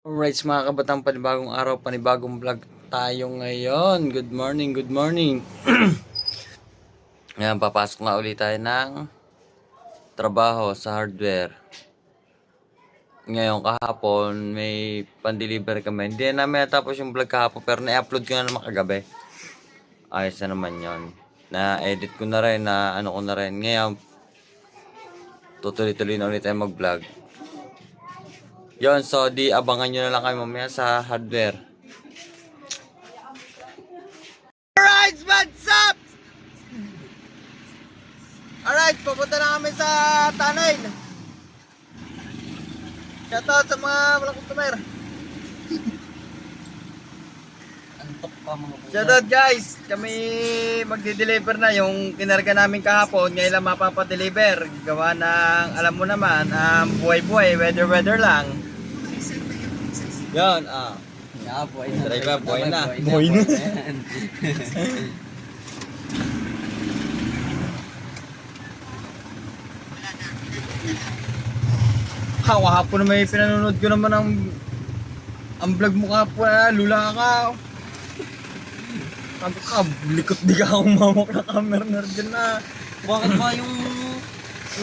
Alright, mga kabatang, panibagong araw, panibagong vlog tayo ngayon. Good morning, good morning. Ngayon, papasok na ulit tayo ng trabaho sa hardware. Ngayon, kahapon, may pan-deliver kami. Hindi na namin natapos yung vlog kahapon, pero na-upload ko na naman kagabi. Ayos na naman yon. Na-edit ko na rin, na ano ko na rin. Ngayon, tutuloy-tuloy na ulit tayo mag-vlog. Yon, so di abangan nyo na lang kayo mamaya sa hardware. Alright, what's up? Alright, papunta na kami sa tunnel. Shoutout sa mga walang customer. Antok pa mga buwan. Shoutout guys, kami magde-deliver na yung kinarga namin kahapon. Ngayon lang mapapadeliver. Gawa ng, alam mo naman, buhay-buhay, weather lang. Yan, Yeah, buhay na. Driver, buhay na. Buhay na. Kahapon na may pinanonood ko naman ang vlog mo kahapon, lula ka. Sabi ka, likot di ka umawak na camera na rin na. Bakit ba yung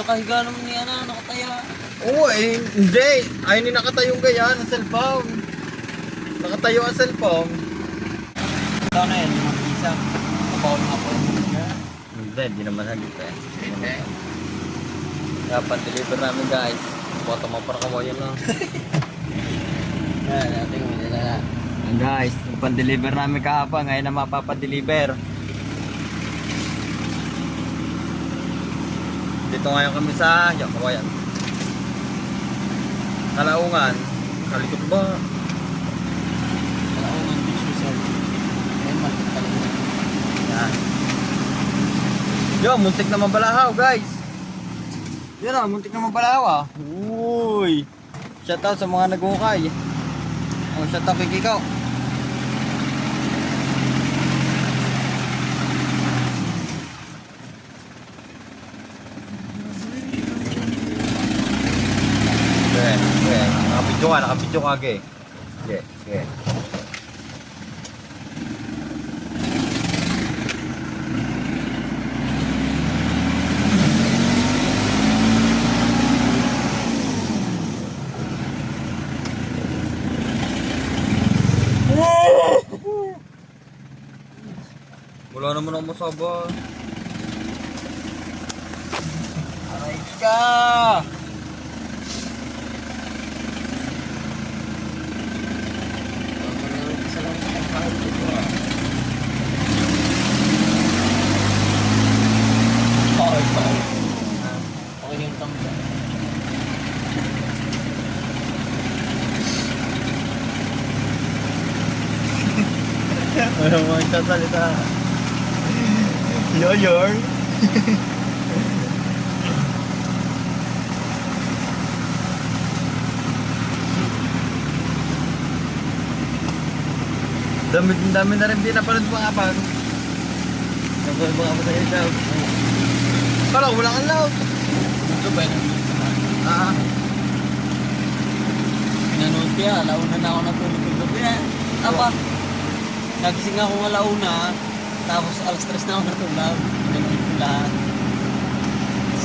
nakahiga naman niya na nakataya? Oo hindi. Ayaw ni nakatayong ganyan, ang cellphone. Nakatayo ang cellphone. Ito na yun, mga isa. Kabaw na ako. Hindi naman hagit eh. Dapat deliver namin guys. Boto mo para kawayan na. Yan, natin kung hindi na. Guys, pan-deliver namin kahapon, ngayon na mapapa-deliver. Dito ngayon kami sa Kawayan. Kalaungan. Kalikot ba? Kalaungan, Beach Resort. Ayun, malapit pala yun. Yan. Yo, muntik na mabalahaw guys. Yan ah, muntik na mabalahaw ah. Uy. Shoutout sa mga nag-ukay. Oh, shoutout kay Kikaw. Nakapidyo ka, ge. Ge. Wala naman ako masaba. Aray ka! Isa lang sa kahit ito ah. Okay. Okay yung tangga. Ano mo yung sasalita? Yoyor. Dami na rin pinapanood mga kapag. Napanood mga kapag sa YouTube. Kala ko walang alaw. Ito ba yun? Pinanood kaya, alauna na ako natulog ng gabi na. Tapa, nagising ako ng alauna, tapos alas 3 na ako natulog. Pinanood ko lahat.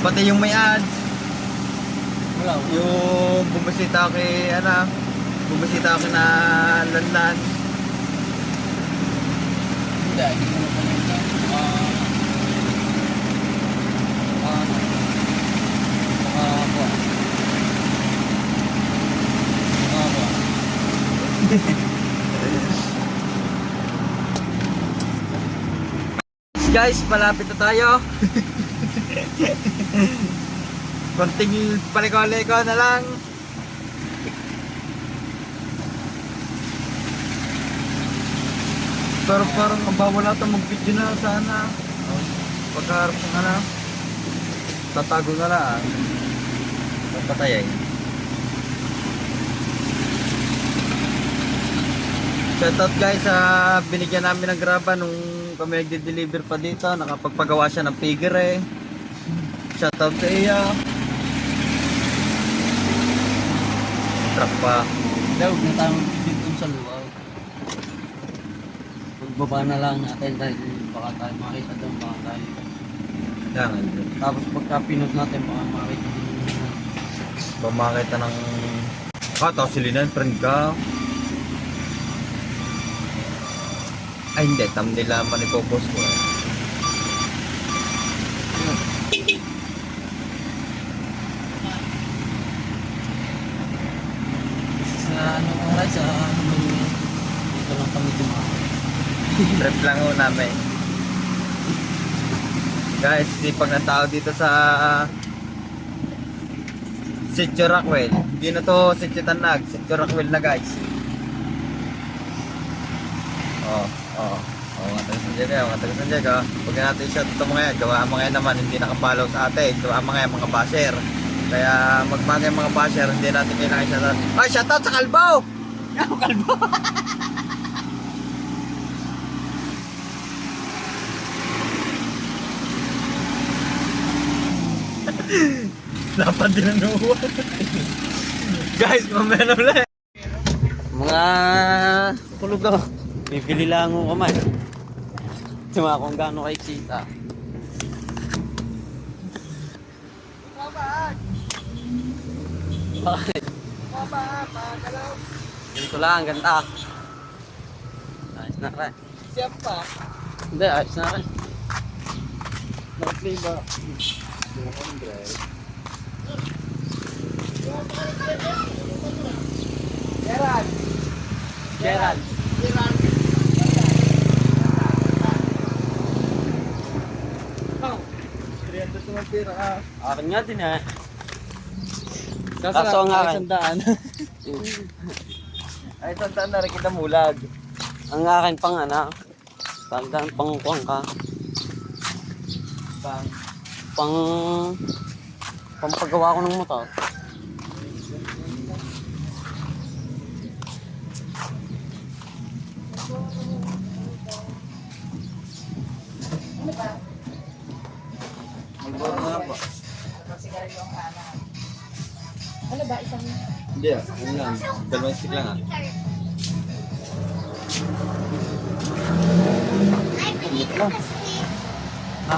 Pati yung may ads. Wala. Yung bumisita kay bumisita kay na Lanlan. Hindi, hindi ko napanood na. Guys, malapit na tayo. Konting paliko-liko na lang. Pero parang mabawala ito mag-video na sana. Pagkaharap ng tatago na lang. Papatayin. Shoutout guys sa binigyan namin ng graba nung kami nagde-deliver pa dito. Nakapagpagawa siya ng figure eh. Shoutout sa iya. Truck pa. Huwag na tayo magpipit dun sa luwaw. Pagbaba na lang natin dahil baka tayo makita doon, baka tayo. Yan, Tapos pagka pinod natin, baka makita din yun. pamakita ng... tapos silinan, friend ka. Ay hindi, thumbnail naman ipopost ko eh. Sa ano oras, sa dito lang kami dumaan. Trip lang ho namin. Guys, sipag ng tao dito sa Sitio Rockwell. Hindi na to Sitio Tanag, Sitio Rockwell na guys. Mga taga San Diego, mga taga San Diego. Huwag natin i-shot ito mga yan. Gawa mga yan naman, hindi nakapalaw sa atin. Gawa mga yan, mga basher. Kaya magmagay mga basher, hindi natin kailangan i-shoutout. Ay, shoutout sa Kalbaw! Kalbo! Dapat din ang nuwan. Guys, mamaya na ulit. Mga tulog ako. Bibili lang ako kamay. Tuma kung gaano kay kita. Bakit? Ganito lang, ganda. Ayos na rin. Siyempre. Hindi, ayos na rin. Na-play ba? Gerald! Gerald. Oh, 300 naman pira ka. Akin nga din eh. Kaso Kaso ang akin. Sandaan. Ay, sandaan na rin kita mulag. Ang akin pang ano, tandaan pang kuwang ka. Bang. Pang pampagawa ko ng motor. Magboro na lang po. Ano ba? Isang... Hindi ah, yun lang. Dalawang stick lang ah. Init lang. Ha?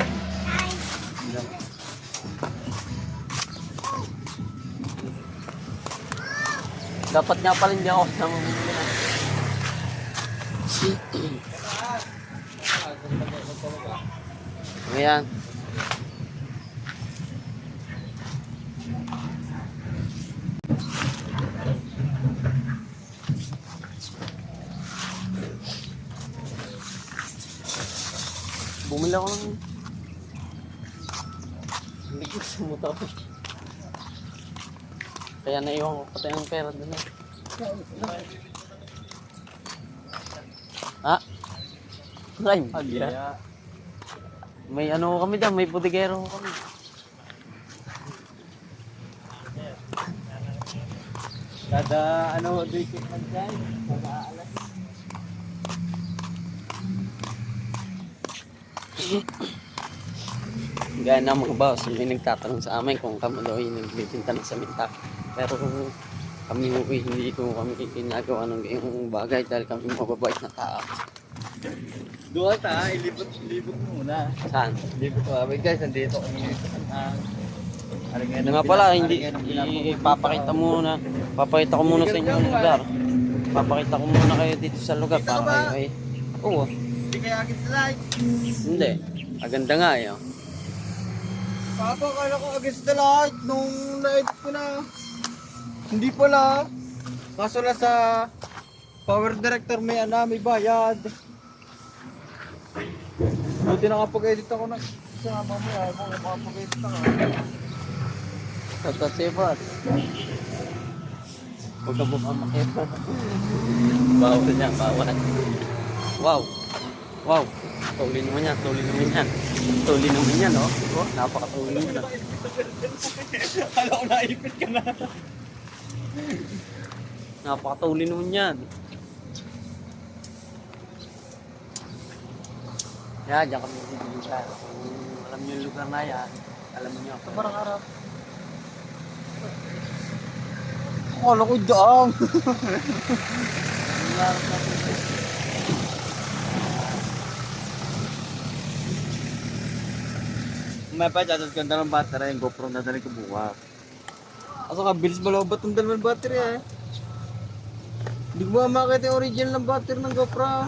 Dapat nga pala hindi ako kasama mo na. Ayan. Bumili ako ng... Hindi ko sa motor. Kaya naiwan ko pati ang pera doon eh. Ha? Ay, Kaya, may ano kami dyan, may bodigero kami. kada ano, dikit man dyan. Kada alas. Gaya na mga boss, may nagtatanong sa amin kung kami daw yung nagbibinta ng saminta. Pero kami hindi ko kami ginagawa ng gayong bagay dahil kami mababait na tao. Doon ta, ilibot muna. Saan? Ilibot ko. Wait guys, nandito kami sa kanang. Ano nga pala, hindi papakita muna. Papakita ko muna sa inyo yung lugar. Papakita ko muna kayo dito sa lugar para kayo ay... Oo, Hindi kaya agad slide. hindi. Maganda nga eh. Oh. Papa, kala ko against the light nung na-edit ko na. Hindi pala. Kaso na sa power director may may bayad. Buti nakapag-edit ako na sa mamaya kung makapag-edit ako. Tatasipat. Huwag ka bukang makita. Bawal niya, bawal. Wow. Wow. Tuli naman yan, tuli naman yan. Tuli naman yan, no? Oh, napakatuli na. Kala ko naipit ka na. Napakatuli naman yan. Yan, dyan kami bibigyan. Kung alam niyo yung lugar na yan, alam niyo. Sa barang araw. Kala ko daang. Larap natin. May pa, chatot ka na ng battery. Yung GoPro na dali ko bukas. Kaso ka, bilis malabat ng dalawang battery eh. Hindi ko ba makita yung original ng battery ng GoPro.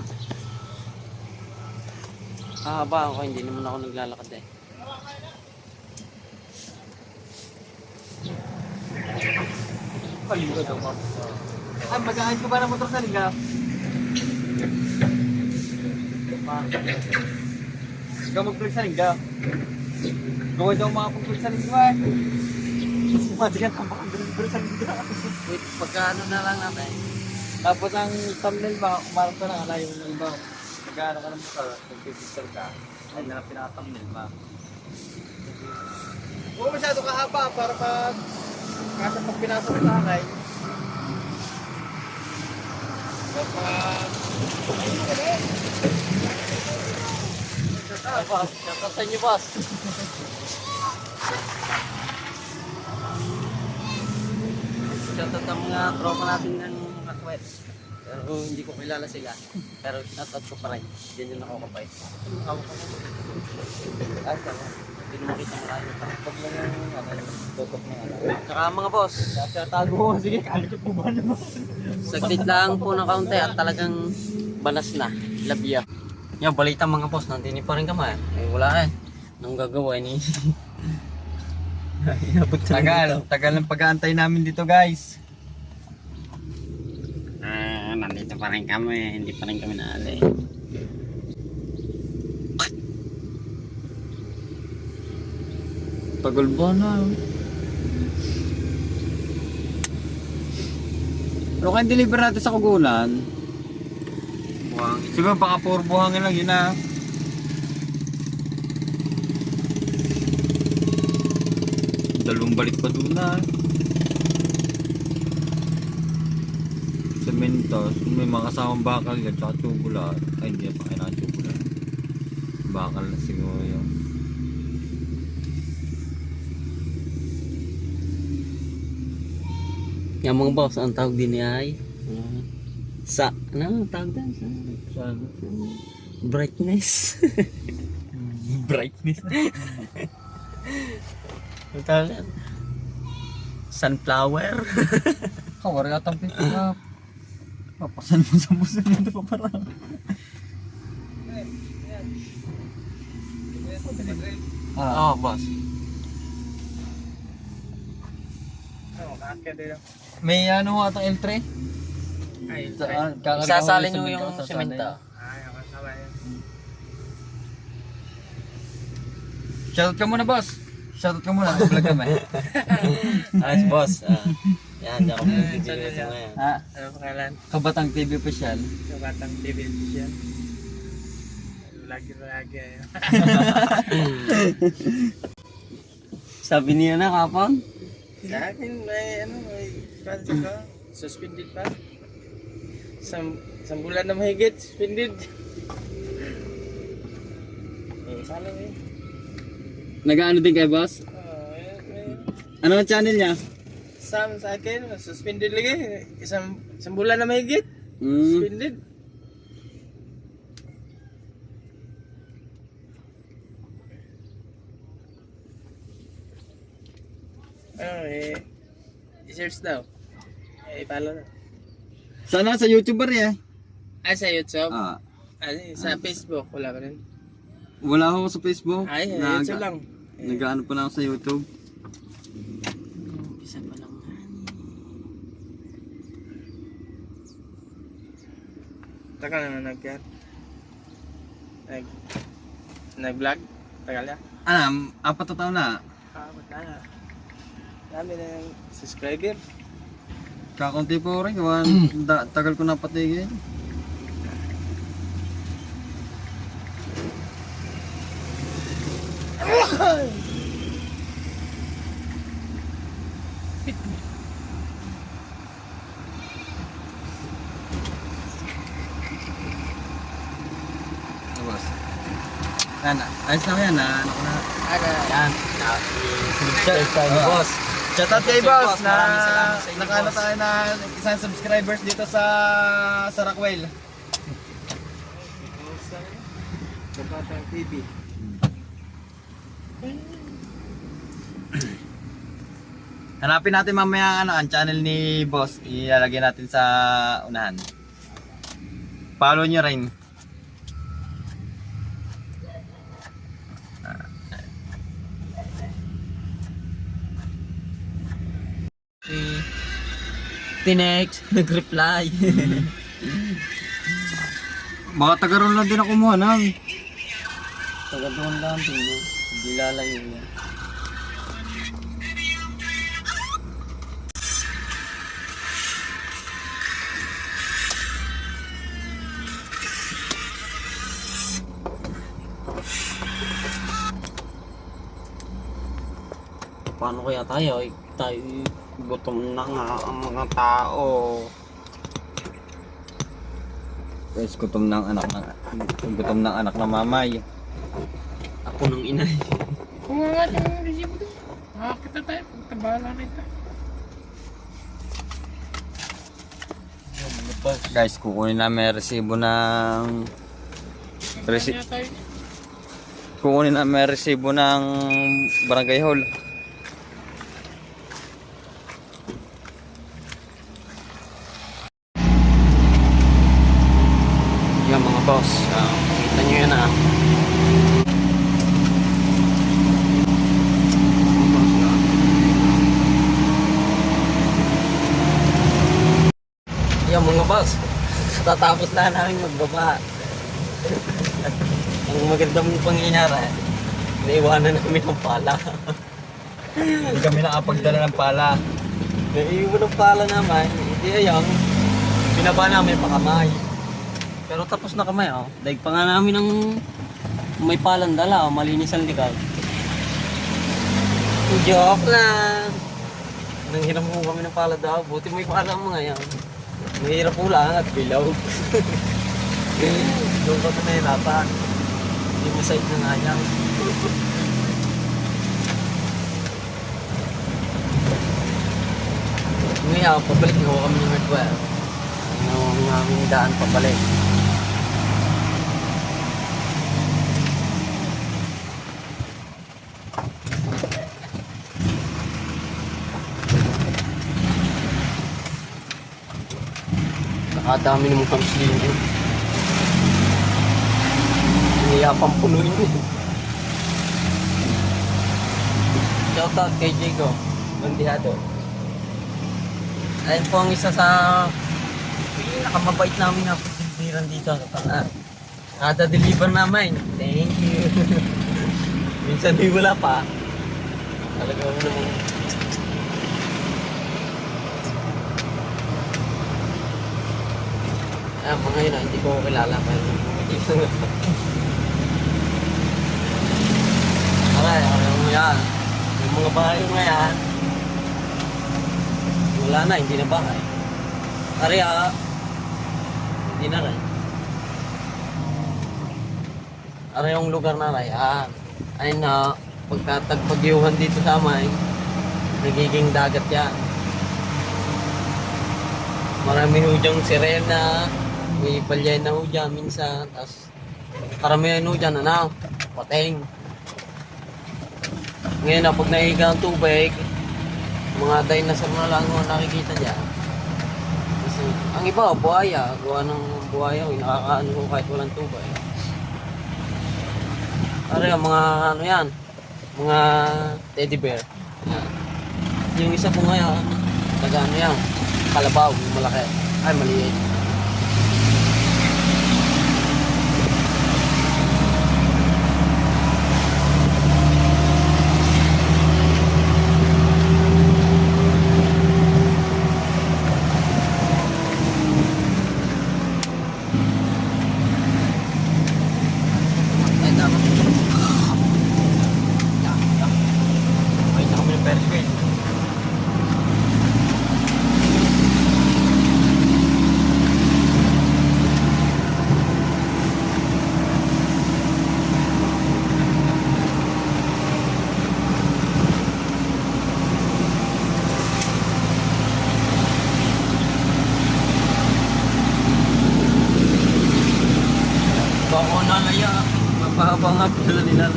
Hahaba ako, hindi naman ako naglalakad eh. Kalimut ako. Ay, mag-ahit ko ba ng motor sa liga? Ikaw mag-vlog sa liga. Gawin daw mga pag-vlog sa liga eh. Mati ka tambak ang vlog sa liga. Wait, pagkaano na lang natin. Tapos ang thumbnail ba, kumarap ka lang, alayo mo ng iba. Pagkaano ka ng motor, mag-picture ka. Ay, na pinaka-thumbnail ba? Huwag masyado kahaba para pag kasi pag pinasok sa akin. Kapag Ay, boss. Shoutout sa inyo, boss. Shoutout ang mga tropa natin ng kakwet. Pero hindi ko kilala sila. Pero shoutout ko pa rin. Diyan yung nakakapay. Ay, tama. Hindi mo makita mo tayo. pag lang yung tutok na Saka mga boss, tago ko, sige, kalit po ba naman? saglit lang po ng kaunti at talagang banas na. Labya. Yung balita mga boss, nandini pa rin kami. Eh wala eh. Anong gagawa ni? Inabot na Tagal ng pag-aantay namin dito guys. Nandito pa rin kami. Hindi pa rin kami naali. Tagal ba na? Pero kaya deliver natin sa Kugulan. Buhangin. Siguro baka puro buhangin lang yun ah. Dalawang balik pa doon na. Sementos. May mga kasamang bakal yan. Tsaka tubular. Ay hindi pa kailangan tubular. Bakal na siguro yun. Yung mga boss, ang tawag din niya ay ano ang tawag din? Brightness. Brightness. Ang tawag yan? Sunflower. Kawar ka tapos ka. Papasan mo sa puso nito pa parang. Oo, boss. May ano nga itong L3? Isasalin nyo yung semento. Shoutout ka muna boss. Shoutout ka muna. Vlog kami. Ayos, boss. Yan, diyan ako mag-video nito ngayon. Ha? Ano pangalan? Kabatang TV Official. Kabatang TV siya. Lagi-lagi ayo. Sabi niya na kapang. Sa akin may fans ko. Suspended pa. Isang bulan na mahigit, suspended. Paano eh? Nag-ano din kay boss? Ano ang channel niya? Sam sa akin, suspended lagi. Isang bulan na mahigit, suspended. I-search daw. I-follow na. Sana sa YouTuber eh. Sa YouTube? Ah, Sa Facebook, wala pa rin. wala ako sa Facebook. YouTube lang. Nag-ano pa lang ako sa YouTube. Isa pa lang. Tagal na nag-vlog? Tagal na? Ano, 4 na taon na. Magkana. Dami na yung subscriber. Kakunti po rin. Tagal ko na patigil. Boss. Ayos lang yan. Ano ko na. Yan. Subscribe tayo, boss. Shoutout kay Sir boss na maraming salamat sa inyo, nakano boss. tayo na isang subscribers dito sa Rockwell. Kabatang TV. Hanapin natin mamaya ang channel ni boss. Ilalagay natin sa unahan. Follow nyo rin. Tinex, nag-reply. Baka taga-roll lang din ako mo, nang. Taga doon lang, tingnan. Hindi lalayo yan. Paano kaya tayo? Tayo gutom na nga ang mga tao. Guys, gutom ng anak ng mamay. Ako ng inay. Kung nga natin yung resibo doon. Makakita tayo. Pagkabahala na ito. Guys, kukunin namin resibo ng Kanya tayo. kukunin namin resibo ng barangay hall. Yan mga boss, kita nyo yan ah. Yan mga boss, tatapos na namin magbaba. Ang magandang pangyayari, naiwanan namin ng pala. Hindi kami nakapagdala ng pala. Naiwan ng pala naman, hindi ayang, binaba namin pa kamay. Pero tapos na kamay oh. Daig pa nga namin ng may palang dala, oh. Malinis ang likod. Joke lang. Nanghiram mo kami ng pala daw, buti may pala mga yan. Mahirap po lang at bilaw. Doon ka na nahirapan. Hindi mo side na nga yan. Ngayon, pabalik na kami ng hardware. Ano ang aming daan pabalik. Nakadami naman kami sila yun. Hiniyapang punuin yun. Shoutout kay Jago Bandihado. Ayun po ang isa sa pinakamabait namin na pagdiliran dito sa Tanaan. Kada deliver namin. Thank you. Minsan di wala pa. Talaga mo naman. Mga yun hindi ko kilala pa yun. Ano yan? Yung mga bahay ko ngayon, wala na, hindi na bahay. Hindi na rin. Yung lugar na rin, ay na, pagkatagpagyuhan dito sa amin, nagiging dagat yan. Marami ho dyang sirena, may balyena ho dyan minsan, tapos karamihan ho dyan, pateng. Ngayon pag naiga ang tubig, mga dinosaur na lang ang nakikita dyan. Kasi, ang iba, buhaya, gawa ng buhaya, nakakaano ko kahit walang tubig. Ang mga yan, mga teddy bear. Yan. Yung isa po ngayon, ano yan, kalabaw, yung malaki. Ay, maliit. ako nalaya. Mapahaba nga pala nila.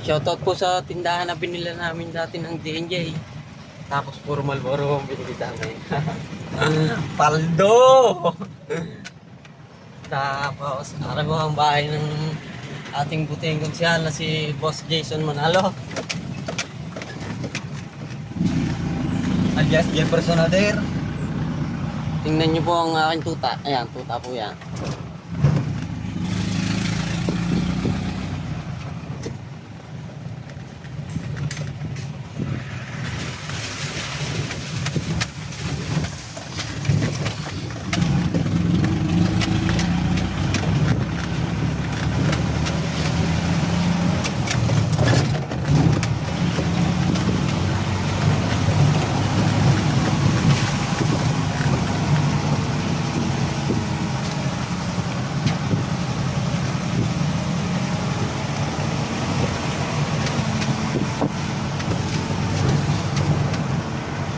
Shoutout po sa tindahan na binila namin dati ng DNJ. Tapos puro Malboro ang binili namin. Paldo! Tapos araw mo ang bahay ng ating buting konsyal na si Boss Jason Manalo. Alias Jefferson Ader. Tingnan niyo po ang aking tuta. Ayan, tuta po yan.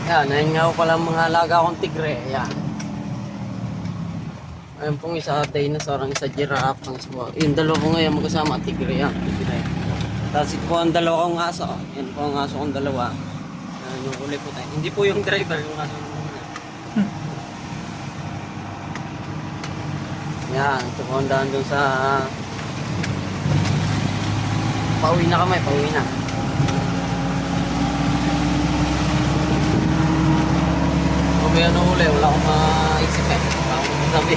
Yan, ayun nga po pala mga alaga akong tigre. Ayan. Ayun pong isa dinosaur, ang isa giraffe, ang isa po. Yung dalawa po ngayon magkasama tigre yan. Tigre. Tapos ito po ang dalawa kong aso. Yan po ang aso kong dalawa. Yan yung kulay po tayo. Hindi po yung driver, yung aso kong muna. Yan, ito po ang daan dun sa... Pauwi na kami, pauwi na. Kaya nung uli, wala akong maisip eh. Wala akong masabi.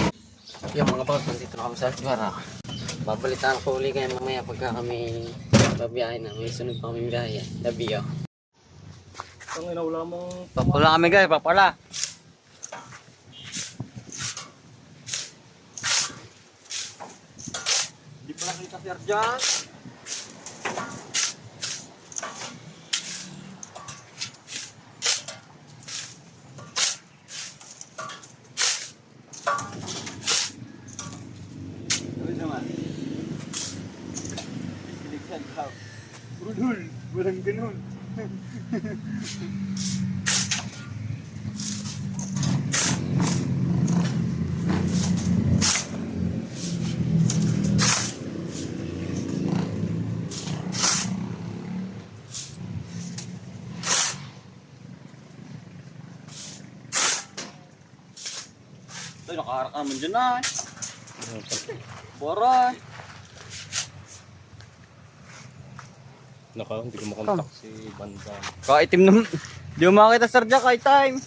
Yung mga boss, nandito na kami sa Altuara. Babalitaan ko uli kayo mamaya pagka kami babiyahin na. May sunod pa kami biyahe. Labiyo. Ang wala mong... Papala kami guys, papala. Di pala kita sir dyan. Budul, walang ganun. Ito, nakaharap ka naman dyan na. Bora. Naka, hindi ko makontak si Bandam. Kaitim naman. Di mo makakita sir dyan kahit time.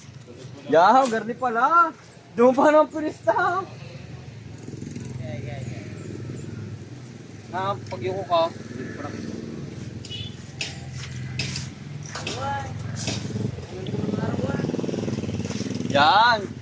Yaw, gardi pala. Doon pa ng pirista. Pag yuko ka. Yan.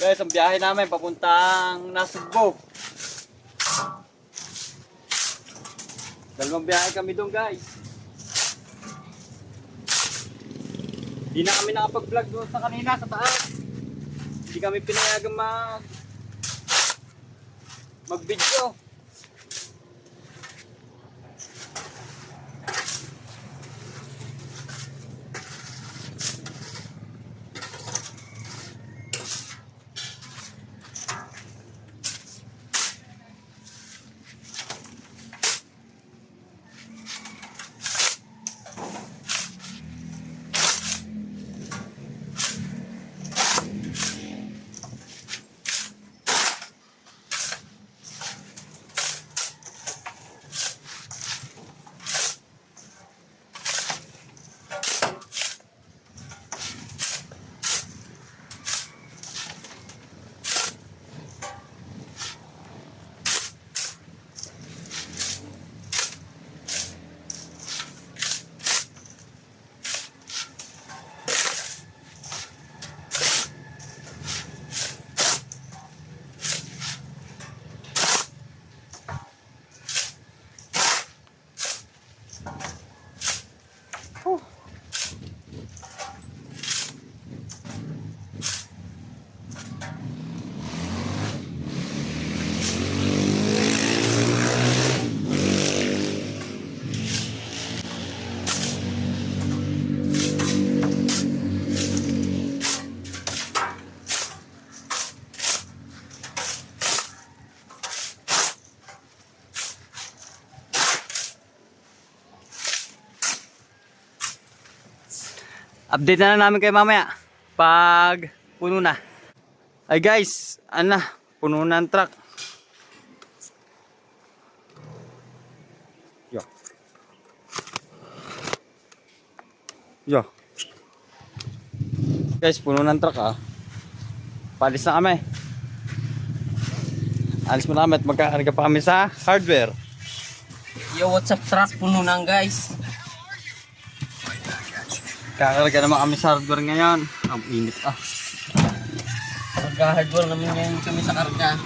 Guys, ang biyahe namin papuntang Nasugbo. Dalawang biyahe kami doon guys. Hindi na kami nakapag-vlog doon sa kanina sa taas. Hindi kami pinayagang mag-video. Update na lang namin kayo mamaya. Pag puno na. Ay guys, ano na, puno na ang truck. Yo. Yo. Guys, puno na ang truck ah. Palis na kami. Alis mo na kami at magkakarga pa kami sa hardware. Yo, what's up truck? Puno na guys. Kakarga naman kami sa hardware ngayon. Ang init ah. Magka-hardware naman ngayon kami sa karga.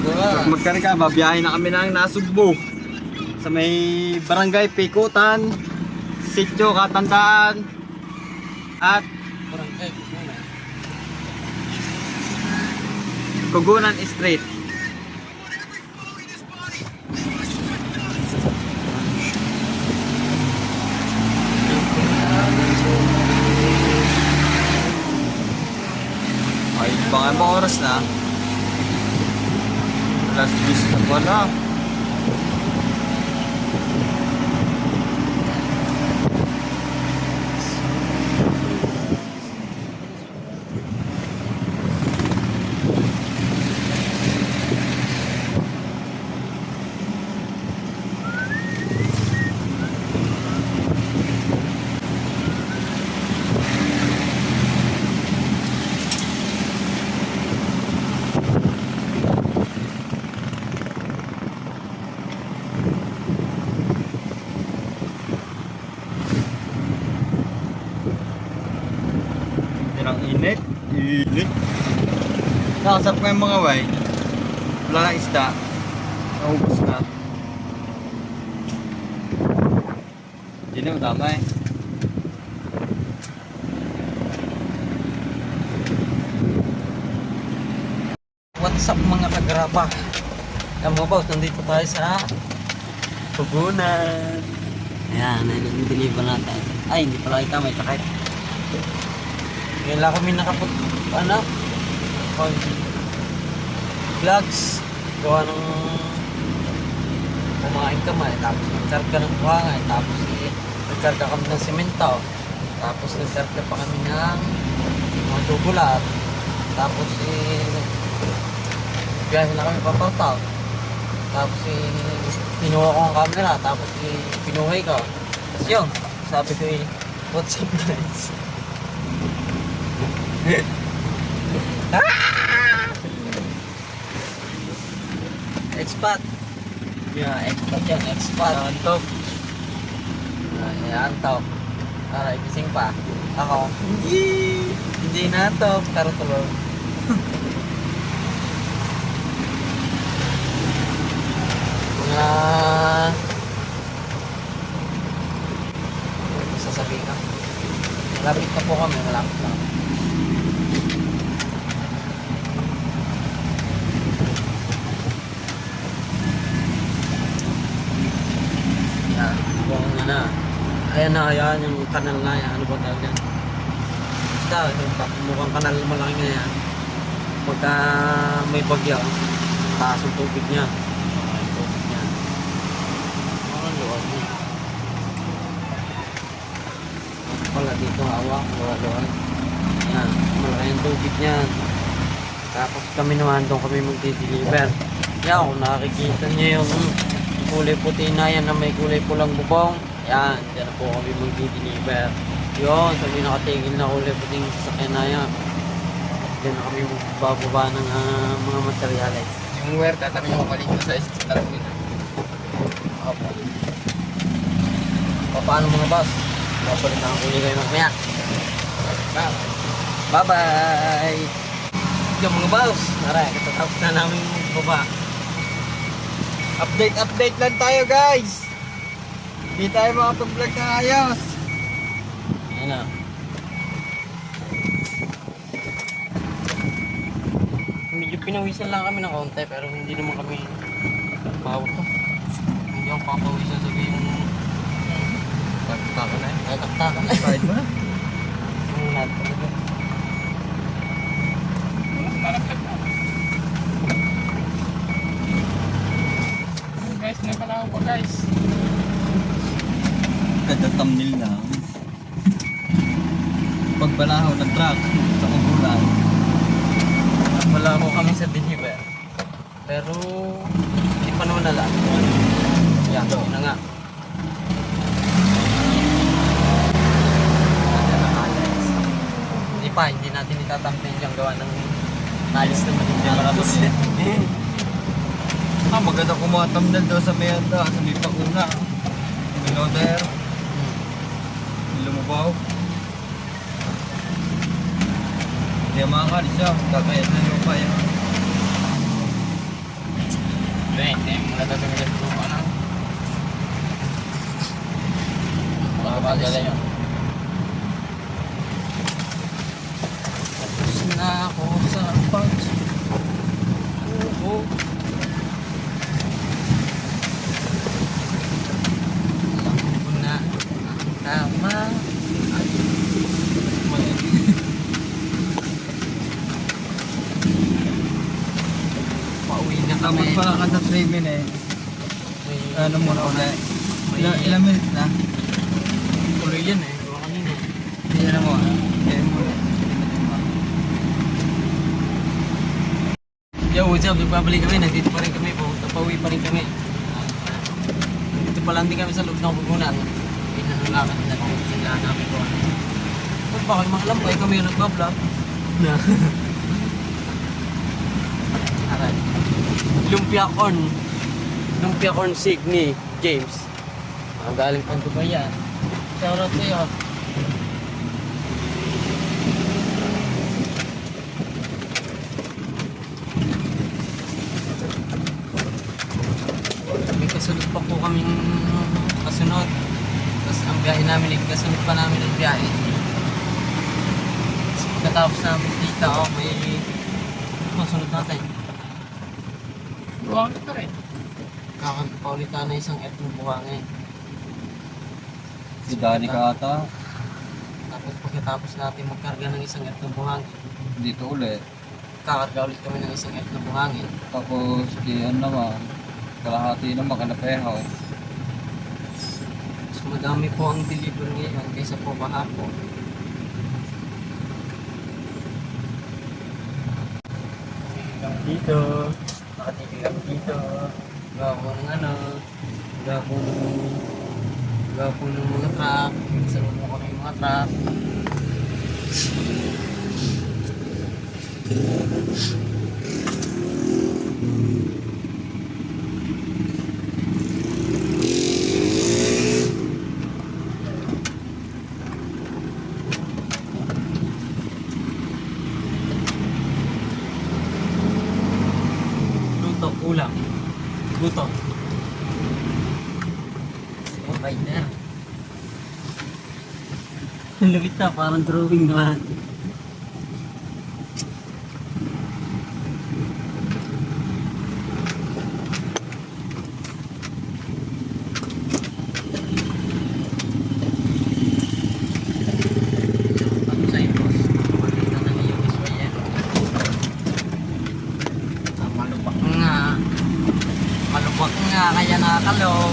Pag magkarga, babiyahin na kami ng Nasugbo. Sa may barangay Pikutan, Sitio Katandaan, at Barangay, puno. Kugunan Street. Ay, baka ibang oras na. Alas 10 na pala. Yan ang init. Init. Nakasap ko yung mga way. Wala na isda. Naubos na. Hindi na tama eh. What's up mga kagraba? Yan mga boss, nandito tayo sa Pugunan. Ayan, ayun deliver natin. Ay, hindi pala kita, may takip. Ngayon lang kami nakapot, vlogs. Gawa ng kumain kami, tapos nagkarga ng buhangay, tapos nagkarga kami ng semento, tapos nagkarga pa kami ng mga tubular, tapos biyahe na kami papautaw, tapos pinuha ko ang camera, tapos pinuhay ko. Tapos yun, sabi ko what's up guys? Expat. Yeah, expat yan, expat. Antok. Antok. Aray, gising pa. Ako, hindi na antok, pero tulog. Mga... sasabihin ka. Malapit na po kami, malapit na. Yan, buong na. Ayan na, ayan yung kanal na yan. Ano ba tawag yan? Basta, mukhang kanal malaki nga yan. Pagka may bagyo, taas ang tubig niya. Ang tubig niya. Ang luwag niya. Wala dito hawak, luwag. Yan, malaki ang tubig niyan. Tapos kami naman doon kami magdi-deliver. Yan, kung nakikita niyo yung kulay puti na yan na may kulay pulang bubong, yan, dyan po kami magdi-deliver. Yun, sabi nakatigil na kulay puting sasakyan na yan. Dyan na kami magbababa ng mga materyales. Yung wire, tatanong mo kaligno sa isang nila. Opo. Paano mga boss? Mapalit na ang kulay kayo mamaya. Bye-bye! Yung mga boss, tara, katatapos na namin baba. Update lang tayo guys. Hindi tayo makapag-vlog na ayos. Ayan na. Medyo pinawisan lang kami ng kaunti pero hindi naman kami bawal to. Hindi ako papawisan sa yung taktakan na eh. Ay, taktakan na. Kahit mo na. Yung lahat talaga. Guys, nakalaw pa guys. Ganda thumbnail na. balahaw ng truck sa kumpulan. Wala ko kami sa deliver. Pero, hindi pa naman alam. Yan, yun na nga. Hindi natin itatampin yung gawa ng alis na matindang. Maganda kumatamdal daw sa may anda, sa may pakuna. May loader. May lumabaw. Hindi makakalis siya, kakayat na yung pa yan. Hindi mo natatagin sa lupa na. Makapagala yun. Tapos na ako sa pagsubo. Alam ko na ang tama. Pauwi na Tapos kami. pala ka sa 3 minutes. Ano mo na ulit? Ilang minutes na? Tuloy yan eh. Gawa kanina. Hindi na mo ah. Hindi mo na. Yo, what's up? Nagbabalik kami. Nandito pa rin kami. Pauwi pa rin kami. Nandito pa lang din kami sa loob ng pupunan. Pinanulakan na kung sila namin ko. Ba't ba kayo makalam pa? Kami yung nagbablog. Na. Aray. Lumpia corn. Lumpia corn sig ni James. Galing pang Dubai yan. Shoutout sa'yo. May kasunod pa po kaming kasunod. Tapos ang biyahe namin, kasunod pa namin ang biyahe. Tapos pagkatapos namin dito, may kasunod natin. Buwang ka rin. Kakagpaulitan na isang etong buhangin. Si Danny ka ata. Tapos pagkatapos natin magkarga ng isang etong buhangin, Dito ulit. kakarga ulit kami ng isang etong buhangin. Tapos kiyan naman. Kalahati naman kanapehaw. Mas madami po ang deliver ngayon kaysa po kahapon. Hanggang dito. Nakatigil lang dito. Gapo ng ano. Gapo ng mga truck. Salubong ko ng mga truck. Luto, ulam. Luto. Okay na. Ang lupit na, parang drawing naman. Ano sa'yo, boss? Makita na niyo yung iswa yan. Malupak nga. Malupak nga, kaya nakakalaw.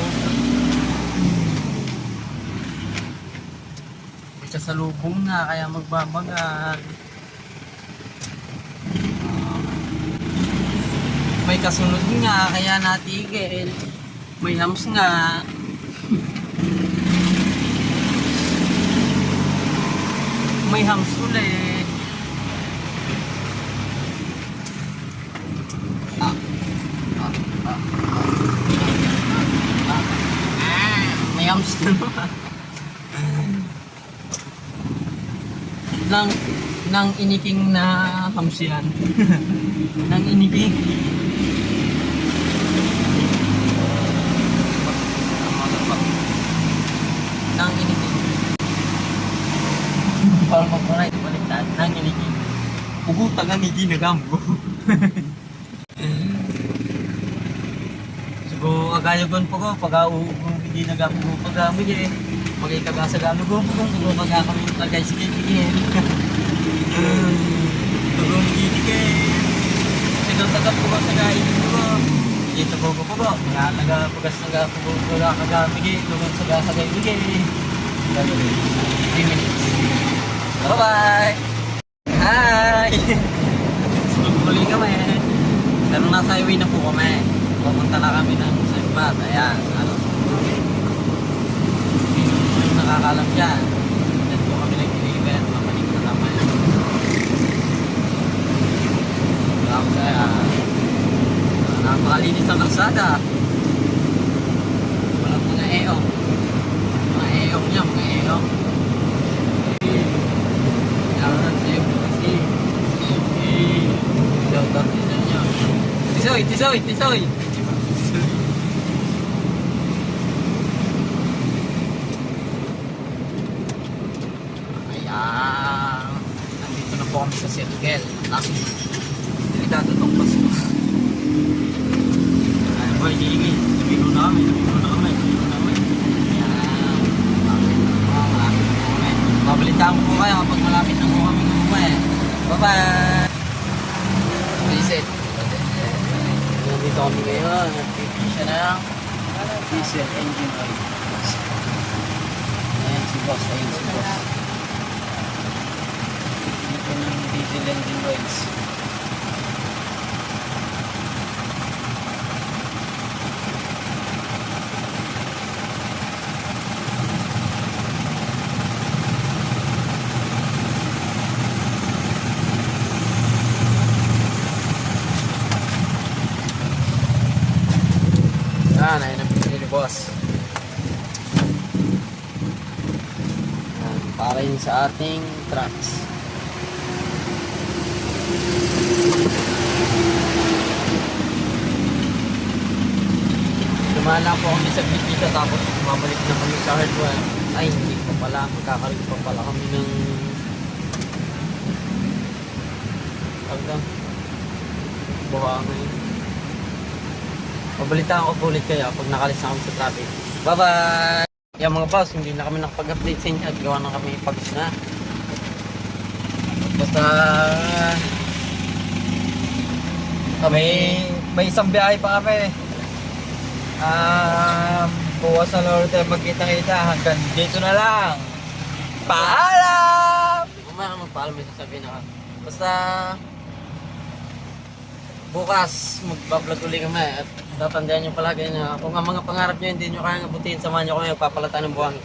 May kasalubong nga, kaya magbabagal. May kasunod nga, kaya natigil. May hams nga. May hams ulit. May hams na naman. Nang iniking na hams yan. Nang iniking. Nang iniking. Para magparay, baliktad. Nang iniking. Pugutan nga ni ginagambo. Siguro agayagon po ko pag-auugong ginagambo pag-amig eh. Magkikagasagalog ko po kung pag kami tagay sige tigil. Tugong gitigil. Sigaw tagap ko sa gain ko. Dito po ko po. Mga nagapagas nga po ko kagamig eh. Tugong sa gasagay bigay. 3 minutes. Bye-bye! Hi! Muli kami. Pero nasa highway na po kami. Papunta na kami ng Simbat. Ayan. Ano? Yung nakakalam dyan. Diyan po kami nag-deliver. Mabalik na naman. Tapos napakalinis ang kalsada. Walang mga eong. Mga eong niya, mga eong. Yaman sa'yo kasi. Shout out din sa inyo. Tisoy, tisoy, tisoy! Ayan. Nandito na po kami sa Circle. Tapos, delikado itong paso. Ayan, boy, sige. Sabihin mo na kami, sabihin mo na kami, sabihin mo na kami. Ayan. Malapit na po, malapit na po kami. Babalitaan ko po kayo kapag malapit na po kami umuwi. Bye-bye! Visit. Nandito kami ngayon. Nagpipisa na lang. Diesel engine oil. Ayan si boss, ayan si boss. Dito ng diesel engine oils. Ayun ang pinili ni boss. Ayan, para yun sa ating trucks. Dumaan lang po kami sa dito tapos bumabalik na kami sa hardware. Ay, hindi pa pala. Magkakaroon pa pala kami ng hanggang buhangin. Pabalitaan ko po ulit kayo pag nakalis na kami sa traffic. Bye-bye! Yan mga boss, hindi na kami nakapag-update sa inyo at gawa na kami pagis na. Basta May isang biyahe pa kami. Bukas na lang ulit tayo magkita-kita. Hanggang dito na lang. Paalam! kung mayroon magpaalam may sasabihin ako. Basta bukas magbablog ulit kami at tatandaan nyo palagi na kung ang mga pangarap nyo hindi nyo kaya abutin, samahan nyo kami magpapalatan ng buwan.